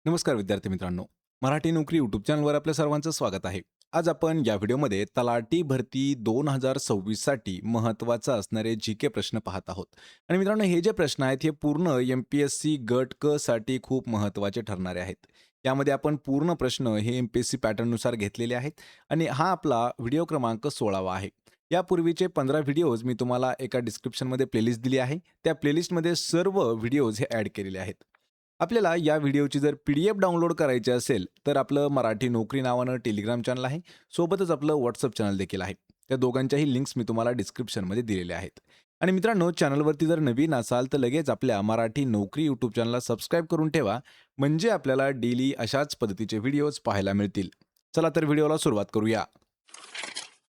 नमस्कार विद्यार्थी मित्रांनो. मराठी नोकरी यूट्यूब चॅनलवर आपल्या सर्वांचं स्वागत आहे. आज आपण या व्हिडिओमध्ये तलाठी भरती 2026 साठी महत्त्वाचा असणारे जी.के प्रश्न पाहत आहोत. आणि मित्रांनो, हे जे प्रश्न आहेत हे पूर्ण एम-पी-एस-सी गट क साठी खूप महत्त्वाचे ठरणारे आहेत. यामध्ये आपण पूर्ण प्रश्न हे एम-पी-एस-सी पॅटर्ननुसार घेतलेले आहेत आणि हा आपला व्हिडिओ क्रमांक 16वा आहे. यापूर्वीचे 15 व्हिडिओज मी तुम्हाला एका डिस्क्रिप्शनमध्ये प्लेलिस्ट दिली आहे. त्या प्लेलिस्टमध्ये सर्व व्हिडिओज हे ॲड केलेले आहेत. आपल्याला या व्हिडिओची जर पी-डी-एफ डाउनलोड करायची असेल, तर आपलं मराठी नोकरी नावानं टेलिग्राम चॅनल आहे. सोबतच आपलं व्हॉट्सअप चॅनल देखील आहे. त्या दोघांच्याही लिंक्स मी तुम्हाला डिस्क्रिप्शनमध्ये दिलेल्या आहेत. आणि मित्रांनो, चॅनलवरती जर नवीन असाल, तर लगेच आपल्या मराठी नोकरी यूट्यूब चॅनलला सबस्क्राईब करून ठेवा, म्हणजे आपल्याला डेली अशाच पद्धतीचे व्हिडिओज पाहायला मिळतील. चला तर व्हिडिओला सुरुवात करूया.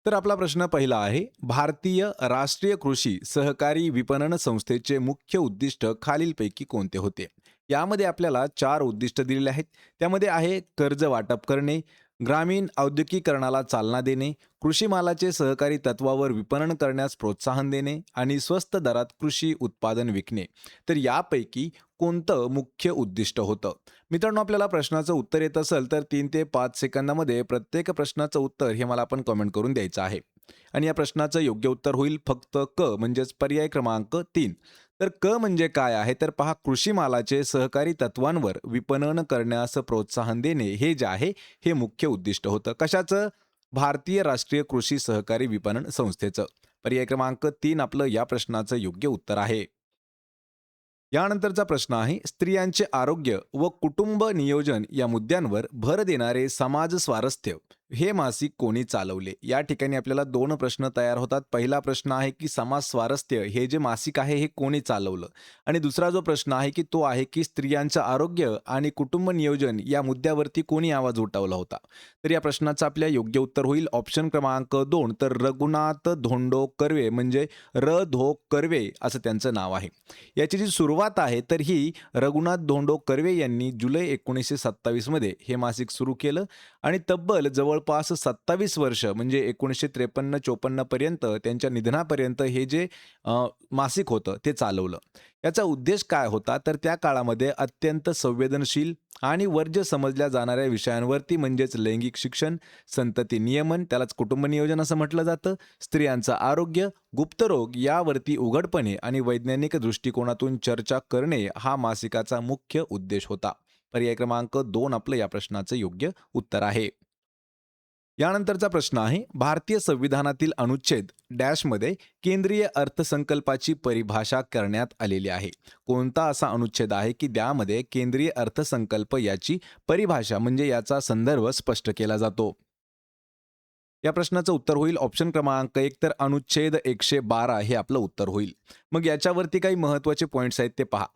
तर आपला प्रश्न पहिला आहे, भारतीय राष्ट्रीय कृषी सहकारी विपणन संस्थेचे मुख्य उद्दिष्ट खालीलपैकी कोणते होते? यामध्ये आपल्याला 4 उद्दिष्ट दिलेले आहेत. त्यामध्ये आहे कर्ज वाटप करणे, ग्रामीण औद्योगिकीकरणाला चालना देणे, कृषी मालाचे सहकारी तत्वावर विपणन करण्यास प्रोत्साहन देणे आणि स्वस्त दरात कृषी उत्पादन विकणे. तर यापैकी कोणतं मुख्य उद्दिष्ट होतं? मित्रांनो, आपल्याला प्रश्नाचं उत्तर येत असेल तर 3 ते 5 सेकंदामध्ये प्रत्येक प्रश्नाचं उत्तर हे मला आपण कमेंट करून द्यायचं आहे. आणि या प्रश्नाचं योग्य उत्तर होईल फक्त क, म्हणजेच पर्याय क्रमांक 3. तर क म्हणजे काय आहे? तर पहा, कृषी मालाचे सहकारी तत्वांवर विपणन करण्यास प्रोत्साहन देणे हे जे आहे हे मुख्य उद्दिष्ट होतं. कशाचं? भारतीय राष्ट्रीय कृषी सहकारी विपणन संस्थेचं. पर्याय क्रमांक 3 आपलं या प्रश्नाचं योग्य उत्तर आहे. यानंतरचा प्रश्न आहे, स्त्रियांचे आरोग्य व कुटुंब नियोजन या मुद्द्यांवर भर देणारे समाज स्वारस्थ्य हे मासिक कोणी चालवले? या ठिकाणी आपल्याला 2 प्रश्न तयार होतात. पहिला प्रश्न आहे की समाज स्वारस्थ्य हे जे मासिक आहे हे कोणी चालवलं? आणि दुसरा जो प्रश्न आहे की तो आहे की स्त्रियांचं आरोग्य आणि कुटुंब नियोजन या मुद्द्यावरती कोणी आवाज उठवला होता? तर या प्रश्नाचं आपल्या योग्य उत्तर होईल ऑप्शन क्रमांक 2, तर रघुनाथ धोंडो कर्वे, म्हणजे र.धो. कर्वे असं त्यांचं नाव आहे. याची जी सुरुवात आहे तर ही रघुनाथ धोंडो कर्वे यांनी जुलै 1927 मध्ये हे मासिक सुरू केलं आणि तब्बल जवळपास 27 वर्ष, म्हणजे 1953-54 पर्यंत, त्यांच्या निधनापर्यंत हे जे मासिक होतं ते चालवलं. याचा उद्देश काय होता? तर त्या काळामध्ये अत्यंत संवेदनशील आणि वर्ज्य समजल्या जाणाऱ्या विषयांवरती, म्हणजेच लैंगिक शिक्षण, संतती नियमन, त्यालाच कुटुंब नियोजन असं म्हटलं जातं, स्त्रियांचं आरोग्य, गुप्तरोग यावरती उघडपणे आणि वैज्ञानिक दृष्टिकोनातून चर्चा करणे हा मासिकाचा मुख्य उद्देश होता. पर्याय क्रमांक 2 आपलं या प्रश्नाचं योग्य उत्तर आहे. यानंतरचा प्रश्न आहे, भारतीय संविधानातील अनुच्छेद डॅशमध्ये केंद्रीय अर्थसंकल्पाची परिभाषा करण्यात आलेली आहे. कोणता असा अनुच्छेद आहे की त्यामध्ये केंद्रीय अर्थसंकल्प याची परिभाषा, म्हणजे याचा संदर्भ स्पष्ट केला जातो? या प्रश्नाचं उत्तर होईल ऑप्शन क्रमांक 1, तर अनुच्छेद 112 हे आपलं उत्तर होईल. मग याच्यावरती काही महत्त्वाचे पॉइंट्स आहेत ते पहा.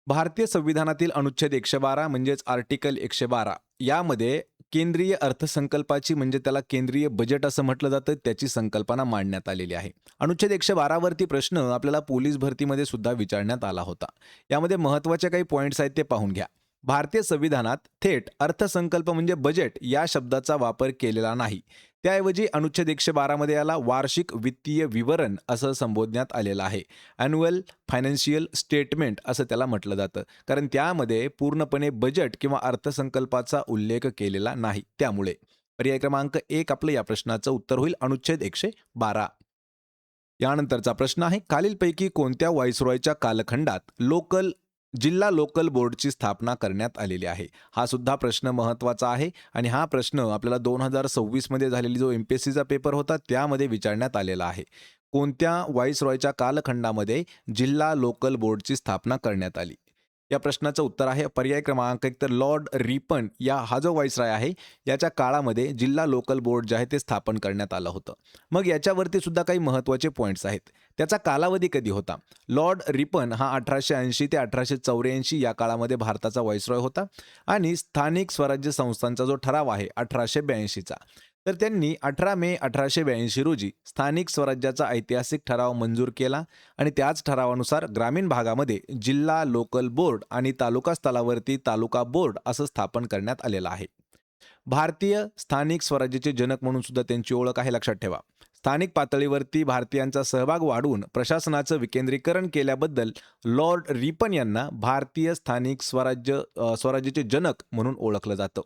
भारतीय संविधानातील अनुच्छेद 112 म्हणजेच आर्टिकल 112 यामध्ये केंद्रीय अर्थसंकल्पाची, म्हणजे त्याला केंद्रीय बजेट असं म्हटलं जातं, त्याची संकल्पना मांडण्यात आलेली आहे. अनुच्छेद 112 वरती प्रश्न आपल्याला पोलीस भरतीमध्ये सुद्धा विचारण्यात आला होता. यामध्ये महत्त्वाचे काही पॉइंट्स आहेत ते पाहून घ्या. भारतीय संविधानात थेट अर्थसंकल्प म्हणजे बजेट या शब्दाचा वापर केलेला नाही. त्याऐवजी अनुच्छेद 112 मध्ये याला वार्षिक वित्तीय विवरण असं संबोधण्यात आलेलं आहे. ॲन्युअल फायनान्शियल स्टेटमेंट असं त्याला म्हटलं जातं, कारण त्यामध्ये पूर्णपणे बजेट किंवा अर्थसंकल्पाचा उल्लेख केलेला नाही. त्यामुळे पर्याय क्रमांक 1 आपलं या प्रश्नाचं उत्तर होईल अनुच्छेद 112. यानंतरचा प्रश्न आहे, खालीलपैकी कोणत्या व्हाईसरॉयच्या कालखंडात जिल्हा लोकल बोर्डची स्थापना करण्यात आलेली आहे? हा सुद्धा प्रश्न महत्त्वाचा आहे आणि हा प्रश्न आपल्याला 2026 मध्ये झालेली जो एम-पी-एस-सीचा पेपर होता त्यामध्ये विचारण्यात आलेला आहे. कोणत्या व्हाईसरॉयच्या कालखंडामध्ये जिल्हा लोकल बोर्डची स्थापना करण्यात आली? या प्रश्नाचं उत्तर आहे पर्याय क्रमांक 1, तर लॉर्ड रिपन हा जो व्हाईसरॉय आहे याच्या काळामध्ये जिल्हा लोकल बोर्ड जे आहे ते स्थापन करण्यात आलं होतं. मग याच्यावरती सुद्धा काही महत्त्वाचे पॉईंट्स आहेत. त्याचा कालावधी कधी होता? लॉर्ड रिपन हा 1880 ते 1884 या काळामध्ये भारताचा व्हाईसरॉय होता आणि स्थानिक स्वराज्य संस्थांचा जो ठराव आहे 1882चा, तर त्यांनी 18 मे 1882 रोजी स्थानिक स्वराज्याचा ऐतिहासिक ठराव मंजूर केला आणि त्याच ठरावानुसार ग्रामीण भागामध्ये जिल्हा लोकल बोर्ड आणि तालुका स्तरावरती तालुका बोर्ड असं स्थापन करण्यात आलेलं आहे. भारतीय स्थानिक स्वराज्याचे जनक म्हणून सुद्धा त्यांची ओळख आहे, लक्षात ठेवा. स्थानिक पातळीवरती भारतीयांचा सहभाग वाढवून प्रशासनाचं विकेंद्रीकरण केल्याबद्दल लॉर्ड रिपन यांना भारतीय स्थानिक स्वराज्याचे जनक म्हणून ओळखलं जातं.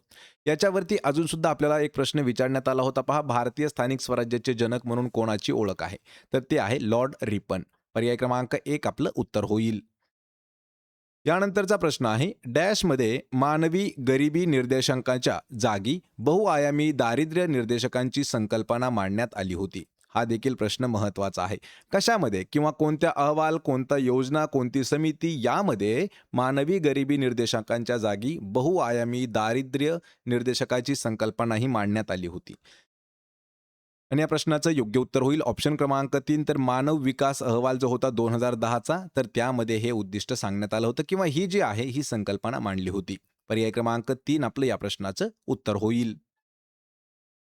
याच्यावरती अजून सुद्धा आपल्याला एक प्रश्न विचारण्यात आला होता पहा, भारतीय स्थानिक स्वराज्याचे जनक म्हणून कोणाची ओळख आहे? तर ते आहे लॉर्ड रिपन. पर्याय क्रमांक 1 आपलं उत्तर होईल. यानंतरचा प्रश्न आहे, डॅशमध्ये मानवी गरिबी निर्देशांकाच्या जागी बहुआयामी दारिद्र्य निर्देशकांची संकल्पना मांडण्यात आली होती. हा देखील प्रश्न महत्त्वाचा आहे. कशामध्ये किंवा कोणत्या अहवाल, कोणत्या योजना, कोणती समिती यामध्ये मानवी गरिबी निर्देशांकांच्या जागी बहुआयामी दारिद्र्य निर्देशकाची संकल्पना ही मांडण्यात आली होती? आणि या प्रश्नाचं योग्य उत्तर होईल ऑप्शन क्रमांक 3. तर मानव विकास अहवाल जो होता 2010चा, तर त्यामध्ये हे उद्दिष्ट सांगण्यात आलं होतं किंवा ही जी आहे ही संकल्पना मांडली होती. पर्याय क्रमांक 3 आपलं या प्रश्नाचं उत्तर होईल.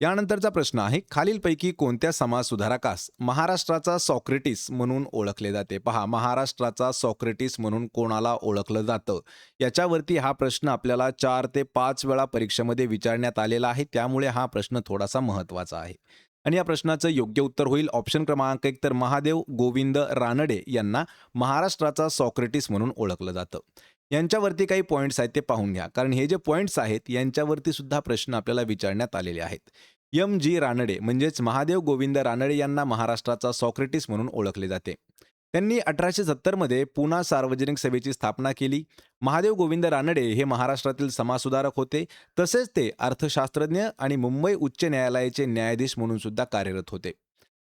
यानंतरचा प्रश्न आहे, खालीलपैकी कोणत्या समाजसुधारकास महाराष्ट्राचा सॉक्रेटिस म्हणून ओळखले जाते? पहा, महाराष्ट्राचा सॉक्रेटिस म्हणून कोणाला ओळखलं जातं? याच्यावरती हा प्रश्न आपल्याला 4 ते 5 वेळा परीक्षेमध्ये विचारण्यात आलेला आहे, त्यामुळे हा प्रश्न थोडासा महत्त्वाचा आहे. आणि या प्रश्नाचं योग्य उत्तर होईल ऑप्शन क्रमांक 1. तर महादेव गोविंद रानडे यांना महाराष्ट्राचा सॉक्रेटिस म्हणून ओळखलं जातं. यांच्यावरती काही पॉईंट्स आहेत ते पाहून घ्या, कारण हे जे पॉईंट्स आहेत यांच्यावरती सुद्धा प्रश्न आपल्याला विचारण्यात आलेले आहेत. जी रानडे म्हणजेच महादेव गोविंद रानडे यांना महाराष्ट्राचा सॉक्रेटिस म्हणून ओळखले जाते. त्यांनी 1870 मध्ये पुणा सार्वजनिक सभेची स्थापना केली. महादेव गोविंद रानडे हे महाराष्ट्रातील समाजसुधारक होते. तसेच ते अर्थशास्त्रज्ञ आणि मुंबई उच्च न्यायालयाचे न्यायाधीश म्हणून सुद्धा कार्यरत होते.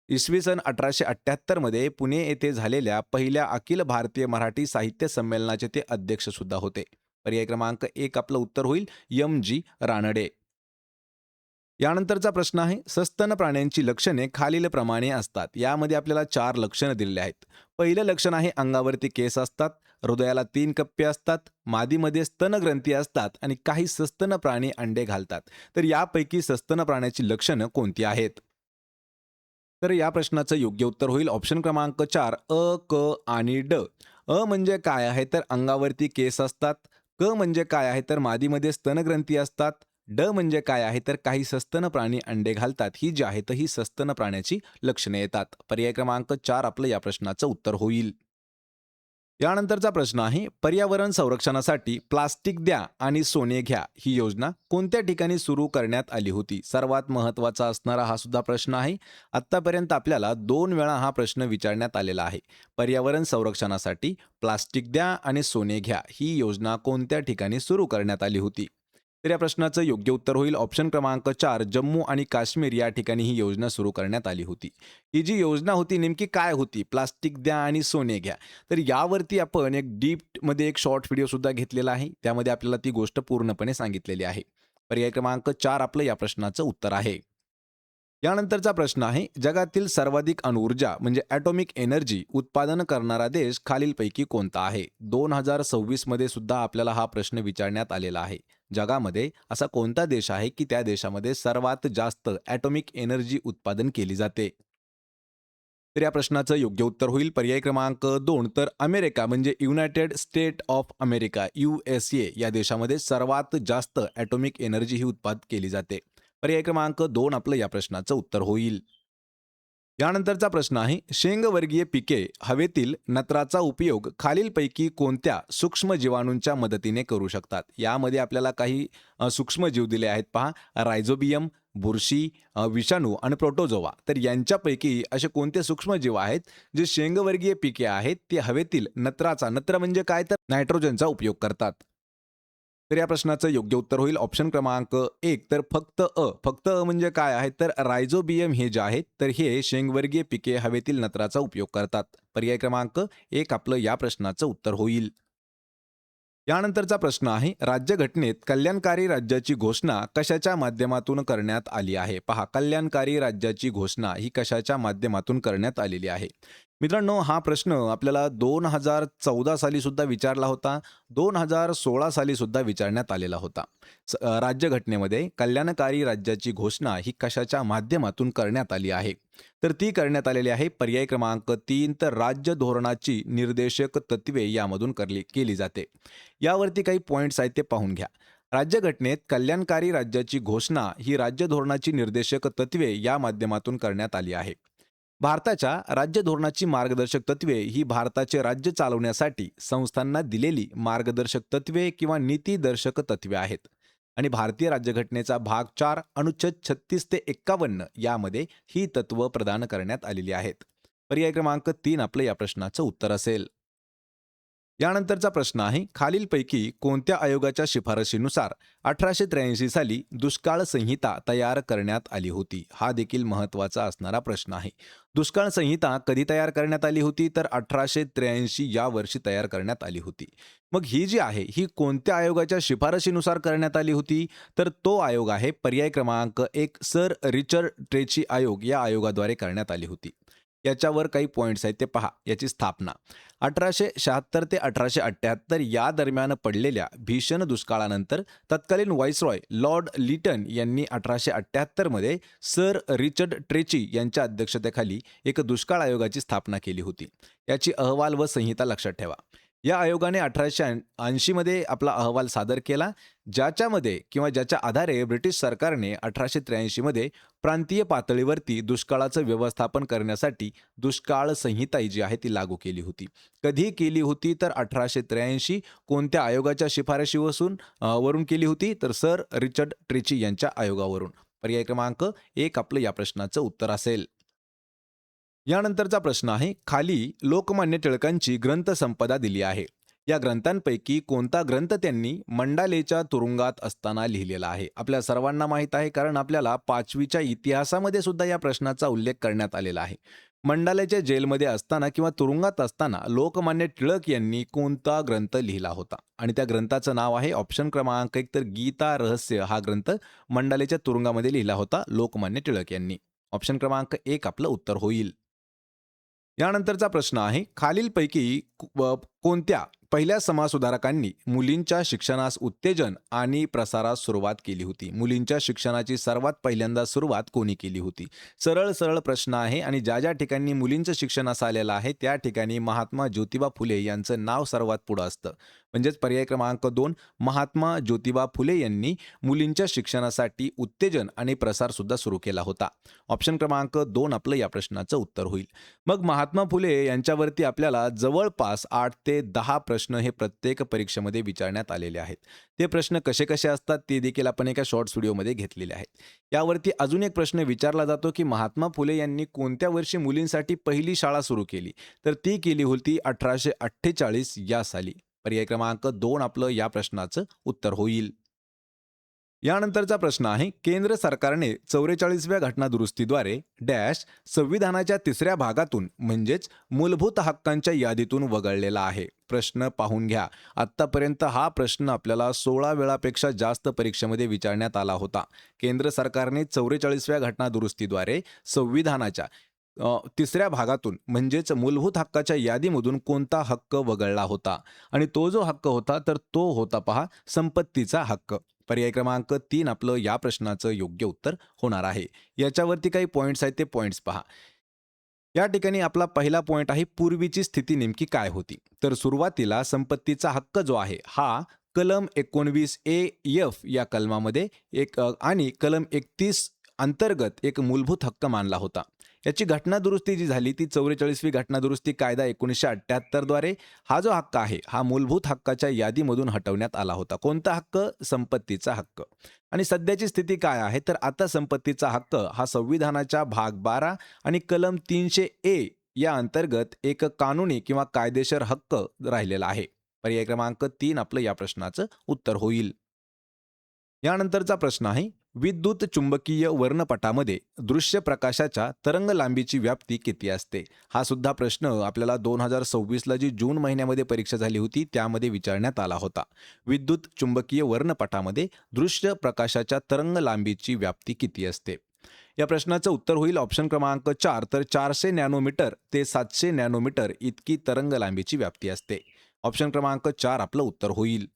इसवी सन 1878 मध्ये पुणे येथे झालेल्या पहिल्या अखिल भारतीय मराठी साहित्य संमेलनाचे ते अध्यक्ष सुद्धा होते. पर्याय क्रमांक 1 आपलं उत्तर होईल जी रानडे. यानंतरचा प्रश्न आहे, सस्तन प्राण्यांची लक्षणे खालीलप्रमाणे असतात. यामध्ये आपल्याला 4 लक्षणं दिलेली आहेत. पहिलं लक्षण आहे, अंगावरती केस असतात, हृदयाला 3 कप्पे असतात, मादीमध्ये स्तनग्रंथी असतात आणि काही सस्तन प्राणी अंडे घालतात. तर यापैकी सस्तन प्राण्याची लक्षणं कोणती आहेत? तर या प्रश्नाचं योग्य उत्तर होईल ऑप्शन क्रमांक 4 क आणि ड. म्हणजे काय आहे? तर अंगावरती केस असतात. क म्हणजे काय आहे? तर मादीमध्ये स्तनग्रंथी असतात. म्हणजे काय आहे? तर काही सस्तन प्राणी अंडे घालतात. ही जी आहे तर ही सस्तन प्राण्याची लक्षणे येतात. पर्याय क्रमांक 4 आपलं या प्रश्नाचं उत्तर होईल. यानंतरचा प्रश्न आहे, पर्यावरण संरक्षणासाठी प्लास्टिक द्या आणि सोने घ्या ही योजना कोणत्या ठिकाणी सुरू करण्यात आली होती? सर्वात महत्त्वाचा असणारा हा सुद्धा प्रश्न आहे. आत्तापर्यंत आपल्याला 2 वेळा हा प्रश्न विचारण्यात आलेला आहे. पर्यावरण संरक्षणासाठी प्लास्टिक द्या आणि सोने घ्या ही योजना कोणत्या ठिकाणी सुरू करण्यात आली होती? तर या प्रश्नाचं योग्य उत्तर होईल ऑप्शन क्रमांक 4 जम्मू आणि काश्मीर या ठिकाणी ही योजना सुरू करण्यात आली होती. ही जी योजना होती नेमकी काय होती? प्लास्टिक द्या आणि सोने घ्या. तर यावरती आपण एक डीपमध्ये एक शॉर्ट व्हिडिओ सुद्धा घेतलेला आहे. त्यामध्ये आपल्याला ती गोष्ट पूर्णपणे सांगितलेली आहे. पर्याय क्रमांक 4 आपलं या प्रश्नाचं उत्तर आहे. यानंतरचा प्रश्न आहे, जगातील सर्वाधिक अणुऊर्जा म्हणजे ॲटॉमिक एनर्जी उत्पादन करणारा देश खालीलपैकी कोणता आहे? 2026 मध्ये सुद्धा आपल्याला हा प्रश्न विचारण्यात आलेला आहे. जगामध्ये असा कोणता देश आहे की त्या देशामध्ये सर्वात जास्त ॲटॉमिक एनर्जी उत्पादन केली जाते? तर या प्रश्नाचं योग्य उत्तर होईल पर्याय क्रमांक 2. तर अमेरिका म्हणजे United state of America USA या देशामध्ये सर्वात जास्त ॲटॉमिक एनर्जी ही उत्पादित केली जाते. पर्याय क्रमांक 2 आपलं या प्रश्नाचं उत्तर होईल. यानंतरचा प्रश्न आहे, शेंगवर्गीय पिके हवेतील नत्राचा उपयोग खालीलपैकी कोणत्या सूक्ष्म जीवाणूंच्या मदतीने करू शकतात? यामध्ये आपल्याला काही सूक्ष्म जीव दिले आहेत पहा, रायझोबियम, बुरशी, विषाणू आणि प्रोटोझोवा. तर यांच्यापैकी असे कोणते सूक्ष्म जीव आहेत जे शेंगवर्गीय पिके आहेत ते हवेतील नत्र म्हणजे काय? तर नायट्रोजनचा उपयोग करतात. तर या प्रश्नाचं योग्य उत्तर होईल ऑप्शन क्रमांक 1. तर फक्त म्हणजे काय आहे? तर रायझोबियम हे जे आहेत तर हे शेंगवर्गीय पिके हवेतील नत्राचा उपयोग करतात. पर्याय क्रमांक 1 आपलं या प्रश्नाचं उत्तर होईल. यानंतरचा प्रश्न आहे, राज्यघटनेत कल्याणकारी राज्याची घोषणा कशाच्या माध्यमातून करण्यात आली आहे? पहा, कल्याणकारी राज्याची घोषणा ही कशाच्या माध्यमातून करण्यात आलेली आहे? मित्रांनो, हा प्रश्न आपल्याला 2014 साली सुद्धा विचारला होता, 2016 साली सुद्धा विचारण्यात आलेला होता. राज्यघटनेमध्ये कल्याणकारी राज्याची घोषणा ही कशाच्या माध्यमातून करण्यात आली आहे? तर ती करण्यात आलेली आहे पर्याय क्रमांक 3. तर राज्य धोरणाची निर्देशक तत्त्वे यामधून केली जाते. यावरती काही पॉईंट्स आहेत ते पाहून घ्या. राज्यघटनेत कल्याणकारी राज्याची घोषणा ही राज्य धोरणाची निर्देशक तत्त्वे या माध्यमातून करण्यात आली आहे. भारताच्या राज्य धोरणाची मार्गदर्शक तत्त्वे ही भारताचे राज्य चालवण्यासाठी संस्थांना दिलेली मार्गदर्शक तत्त्वे किंवा नीतीदर्शक तत्त्वे आहेत. आणि भारतीय राज्यघटनेचा भाग 4 अनुच्छेद 36 ते 51 यामध्ये ही तत्त्व प्रदान करण्यात आलेली आहेत. पर्याय क्रमांक 3 आपलं या प्रश्नाचं उत्तर असेल. यानंतरचा प्रश्न आहे, खालीलपैकी कोणत्या आयोगाच्या शिफारशीनुसार 1883 साली दुष्काळ संहिता तयार करण्यात आली होती? हा देखील महत्त्वाचा असणारा प्रश्न आहे. दुष्काळ संहिता कधी तयार करण्यात आली होती? तर 1883 या वर्षी तयार करण्यात आली होती. मग ही जी आहे ही कोणत्या आयोगाच्या शिफारशीनुसार करण्यात आली होती? तर तो आयोग आहे पर्याय क्रमांक 1 सर रिचर्ड ट्रेची आयोग या आयोगाद्वारे करण्यात आली होती. याच्यावर काही पॉईंट्स आहेत ते पहा. याची स्थापना 1876 ते 1878 या दरम्यान पडलेल्या भीषण दुष्काळानंतर तत्कालीन व्हाईसरॉय लॉर्ड लिटन यांनी 1878 मध्ये सर रिचर्ड ट्रेची यांच्या अध्यक्षतेखाली एक दुष्काळ आयोगाची स्थापना केली होती. याची अहवाल व संहिता लक्षात ठेवा. या आयोगाने 1880 मध्ये आपला अहवाल सादर केला, ज्याच्यामध्ये किंवा ज्याच्या आधारे ब्रिटिश सरकारने 1883 मध्ये प्रांतीय पातळीवरती दुष्काळाचं व्यवस्थापन करण्यासाठी दुष्काळ संहिता जी आहे ती लागू केली होती. कधी केली होती? तर 1883 कोणत्या आयोगाच्या वरून केली होती? तर सर रिचर्ड ट्रेची यांच्या आयोगावरून. पर्याय क्रमांक 1 आपलं या प्रश्नाचं उत्तर असेल. यानंतरचा प्रश्न आहे, खाली लोकमान्य टिळकांची ग्रंथसंपदा दिली आहे. या ग्रंथांपैकी कोणता ग्रंथ त्यांनी मंडालेच्या तुरुंगात असताना लिहिलेला आहे? आपल्या सर्वांना माहीत आहे, कारण आपल्याला 5वीच्या इतिहासामध्ये सुद्धा या प्रश्नाचा उल्लेख करण्यात आलेला आहे. मंडालेच्या जेलमध्ये असताना किंवा तुरुंगात असताना लोकमान्य टिळक यांनी कोणता ग्रंथ लिहिला होता? आणि त्या ग्रंथाचं नाव आहे ऑप्शन क्रमांक 1 तर गीता रहस्य हा ग्रंथ मंडालेच्या तुरुंगामध्ये लिहिला होता लोकमान्य टिळक यांनी. ऑप्शन क्रमांक 1 आपलं उत्तर होईल. यानंतरचा प्रश्न आहे, खालीलपैकी कोणत्या पहिल्या समाजसुधारकांनी मुलींच्या शिक्षणास उत्तेजन आणि प्रसारास सुरुवात केली होती? मुलींच्या शिक्षणाची सर्वात पहिल्यांदा सुरुवात कोणी केली होती? सरळ सरळ प्रश्न आहे आणि ज्या ज्या ठिकाणी मुलींचं शिक्षणास आलेलं आहे त्या ठिकाणी महात्मा ज्योतिबा फुले यांचं नाव सर्वात पुढं असतं. म्हणजेच पर्याय क्रमांक 2 महात्मा ज्योतिबा फुले यांनी मुलींच्या शिक्षणासाठी उत्तेजन आणि प्रसार सुद्धा सुरू केला होता. ऑप्शन क्रमांक 2 आपलं या प्रश्नाचं उत्तर होईल. मग महात्मा फुले यांच्यावरती आपल्याला जवळपास 8 ते 10 प्रश्न हे प्रत्येक परीक्षेमध्ये विचारण्यात आलेले आहेत. ते प्रश्न कसे कसे असतात ते देखील आपण एका शॉर्ट्स व्हिडिओमध्ये घेतलेले आहेत. यावरती अजून एक प्रश्न विचारला जातो की महात्मा फुले यांनी कोणत्या वर्षी मुलींसाठी पहिली शाळा सुरू केली? तर ती केली होती 1848 या साली. पर्याय क्रमांक 2 आपलं या प्रश्नाचं उत्तर होईल. यानंतरचा प्रश्न आहे, केंद्र सरकारने 44व्या घटनादुरुस्तीद्वारे डॅश संविधानाच्या 3ऱ्या भागातून म्हणजेच मूलभूत हक्कांच्या यादीतून वगळलेला आहे. प्रश्न पाहून घ्या. आत्तापर्यंत हा प्रश्न आपल्याला 16 वेळापेक्षा जास्त परीक्षेमध्ये विचारण्यात आला होता. केंद्र सरकारने 44व्या घटनादुरुस्तीद्वारे संविधानाच्या 3ऱ्या भागातून म्हणजेच मूलभूत हक्काच्या यादीमधून कोणता हक्क वगळला होता? आणि तो जो हक्क होता तर तो होता पहा संपत्तीचा हक्क. पर्याय क्रमांक 3 आपलं या प्रश्नाचं योग्य उत्तर होणार आहे. याच्यावरती काही पॉईंट्स आहेत ते पॉईंट्स पहा. या ठिकाणी आपला पहिला पॉईंट आहे, पूर्वीची स्थिती नेमकी काय होती? तर सुरुवातीला संपत्तीचा हक्क जो आहे हा कलम 19A(F) या कलमामध्ये आणि कलम 31 अंतर्गत एक मूलभूत हक्क मानला होता. याची घटनादुरुस्ती जी झाली ती 44वी घटनादुरुस्ती कायदा 1978 द्वारे हा जो हक्क आहे हा मूलभूत हक्काच्या यादीमधून हटवण्यात आला होता. कोणता हक्क? संपत्तीचा हक्क. आणि सध्याची स्थिती काय आहे? तर आता संपत्तीचा हक्क हा संविधानाच्या भाग 12 आणि कलम 300A या अंतर्गत एक कानूनी किंवा कायदेशीर हक्क राहिलेला आहे. पर्याय क्रमांक 3 आपलं या प्रश्नाचं उत्तर होईल. यानंतरचा प्रश्न आहे, विद्युत चुंबकीय वर्णपटामध्ये दृश्य प्रकाशाच्या तरंग लांबीची व्याप्ती किती असते? हा सुद्धा प्रश्न आपल्याला 2026ला जी जून महिन्यामध्ये परीक्षा झाली होती त्यामध्ये विचारण्यात आला होता. विद्युत चुंबकीय वर्णपटामध्ये दृश्य प्रकाशाच्या तरंग लांबीची व्याप्ती किती असते? या प्रश्नाचं उत्तर होईल ऑप्शन क्रमांक 4 तर 400 नॅनोमीटर ते 700 नॅनोमीटर इतकी तरंग लांबीची व्याप्ती असते. ऑप्शन क्रमांक 4 आपलं उत्तर होईल.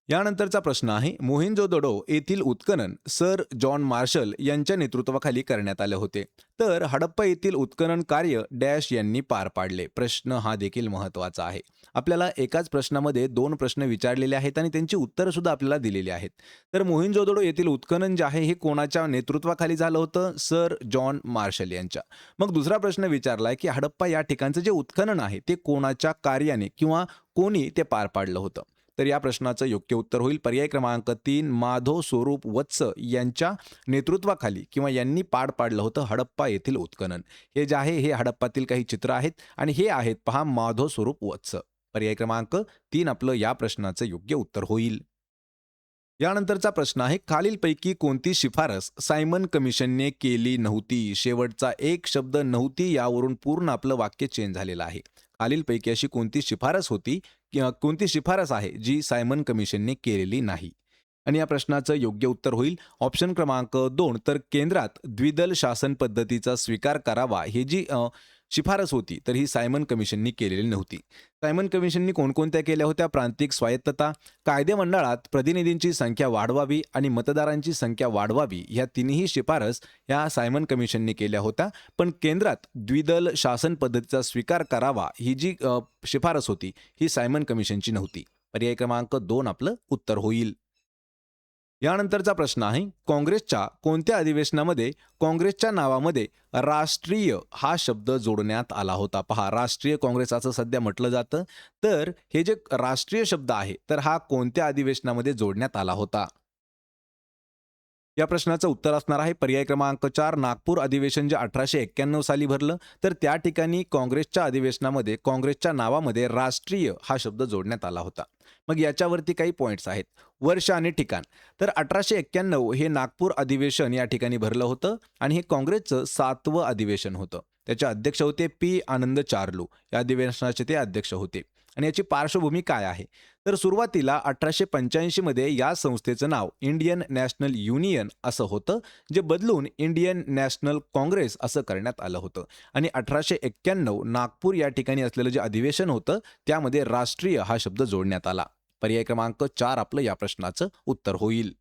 यानंतरचा प्रश्न आहे, मोहिंजोदडो येथील उत्खनन सर जॉन मार्शल यांच्या नेतृत्वाखाली करण्यात आले होते. तर हडप्पा येथील उत्खनन कार्य डॅश यांनी पार पाडले. प्रश्न हा देखील महत्त्वाचा आहे. आपल्याला एकाच प्रश्नामध्ये 2 प्रश्न विचारलेले आहेत आणि त्यांची उत्तरं सुद्धा आपल्याला दिलेली आहेत. तर मोहिंजोदडो येथील उत्खनन जे आहे हे कोणाच्या नेतृत्वाखाली झालं होतं? सर जॉन मार्शल यांच्या. मग दुसरा प्रश्न विचारलाय, की हडप्पा या ठिकाणचं जे उत्खनन आहे ते कोणाच्या कार्याने किंवा कोणी ते पार पाडलं होतं? तर या प्रश्नाचं योग्य उत्तर होईल पर्याय क्रमांक 3, माधव स्वरूप वत्स यांच्या नेतृत्वाखाली किंवा यांनी पार पाडलं होतं हडप्पा येथील उत्खनन. हे जे आहे हे हडप्पातील काही चित्र आहेत आणि हे आहेत पहा माधव स्वरूप वत्स. पर्याय क्रमांक 3 आपलं या प्रश्नाचं योग्य उत्तर होईल. यानंतरचा प्रश्न आहे, खालीलपैकी कोणती शिफारस सायमन कमिशनने केली नव्हती? शेवटचा एक शब्द नव्हती यावरून पूर्ण आपलं वाक्य चेंज झालेलं आहे. खालीलपैकी अशी कोणती शिफारस होती किंवा कोणती शिफारस आहे जी सायमन कमिशनने केलेली नाही? आणि या प्रश्नाचं योग्य उत्तर होईल ऑप्शन क्रमांक 2, तर केंद्रात द्विदल शासन पद्धतीचा स्वीकार करावा ही जी शिफारस होती तर ही सायमन कमिशननी केलेली नव्हती. सायमन कमिशननी कोणकोणत्या केल्या होत्या? प्रांतिक स्वायत्तता, कायदेमंडळात प्रतिनिधींची संख्या वाढवावी आणि मतदारांची संख्या वाढवावी, ह्या तिन्ही शिफारस या सायमन कमिशननी केल्या होत्या. पण केंद्रात द्विदल शासन पद्धतीचा स्वीकार करावा ही जी शिफारस होती ही सायमन कमिशनची नव्हती. पर्याय क्रमांक 2 आपलं उत्तर होईल. यानंतरचा प्रश्न आहे, काँग्रेसच्या कोणत्या अधिवेशनामध्ये काँग्रेसच्या नावामध्ये राष्ट्रीय हा शब्द जोडण्यात आला होता? पहा, राष्ट्रीय काँग्रेस असं सध्या म्हटलं जातं. तर हे जे राष्ट्रीय शब्द आहे तर हा कोणत्या अधिवेशनामध्ये जोडण्यात आला होता? या प्रश्नाचं उत्तर असणार आहे पर्याय क्रमांक 4, नागपूर अधिवेशन जे 1891 साली भरलं. तर त्या ठिकाणी काँग्रेसच्या अधिवेशनामध्ये काँग्रेसच्या नावामध्ये राष्ट्रीय हा शब्द जोडण्यात आला होता. मग याच्यावरती काही पॉईंट्स आहेत. वर्ष आणि ठिकाण. तर 1891 हे नागपूर अधिवेशन या ठिकाणी भरलं होतं आणि हे काँग्रेसचं 7वं अधिवेशन होतं. त्याचे अध्यक्ष होते पी आनंद चार्लू. या अधिवेशनाचे ते अध्यक्ष होते. आणि याची पार्श्वभूमी काय आहे? तर सुरुवातीला 1885 मध्ये या संस्थेचं नाव इंडियन नॅशनल युनियन असं होतं, जे बदलून इंडियन नॅशनल काँग्रेस असं करण्यात आलं होतं. आणि 1891 नागपूर या ठिकाणी असलेलं जे अधिवेशन होतं त्यामध्ये राष्ट्रीय हा शब्द जोडण्यात आला. पर्याय क्रमांक 4 आपलं या प्रश्नाचं उत्तर होईल.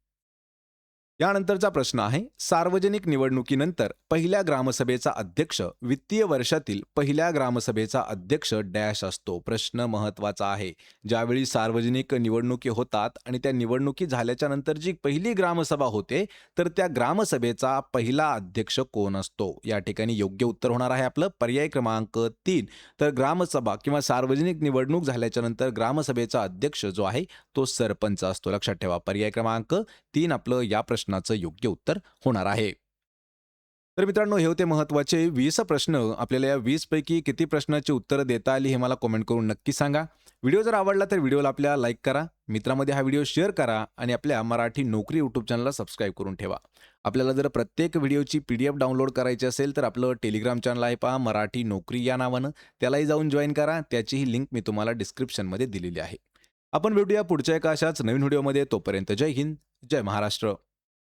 यानंतरचा प्रश्न आहे, सार्वजनिक निवडणुकीनंतर पहिल्या ग्रामसभेचा अध्यक्ष वित्तीय वर्षातील पहिल्या ग्रामसभेचा अध्यक्ष डॅश असतो? प्रश्न महत्त्वाचा आहे. ज्यावेळी सार्वजनिक निवडणुकी होतात आणि त्या निवडणुकी झाल्याच्या नंतर जी पहिली ग्रामसभा होते तर त्या ग्रामसभेचा पहिला अध्यक्ष कोण असतो? या ठिकाणी योग्य उत्तर होणार आहे आपलं पर्याय क्रमांक 3, तर ग्रामसभा किंवा सार्वजनिक निवडणूक झाल्याच्या नंतर ग्रामसभेचा अध्यक्ष जो आहे तो सरपंच असतो. लक्षात ठेवा, पर्याय क्रमांक 3 आपलं या प्रश्नाचं योग्य उत्तर होणार आहे. तर मित्रांनो, हे होते महत्त्वाचे 20 प्रश्न. आपल्याला या 20 पैकी किती प्रश्नाची उत्तरं देता आली हे मला कमेंट करून नक्की सांगा. व्हिडिओ जर आवडला तर व्हिडिओला आपल्या लाईक करा, मित्रांमध्ये हा व्हिडिओ शेअर करा आणि आपल्या मराठी नोकरी यूट्यूब चॅनलला सबस्क्राईब करून ठेवा. आपल्याला जर प्रत्येक व्हिडिओची PDF डाउनलोड करायची असेल तर आपलं टेलिग्राम चॅनल आहे पहा, मराठी नोकरी या नावानं. त्यालाही जाऊन जॉईन करा. त्याचीही लिंक मी तुम्हाला डिस्क्रिप्शनमध्ये दिलेली आहे. आपण भेटूया पुढच्या एका अशाच नवीन व्हिडिओमध्ये. तोपर्यंत जय हिंद, जय महाराष्ट्र.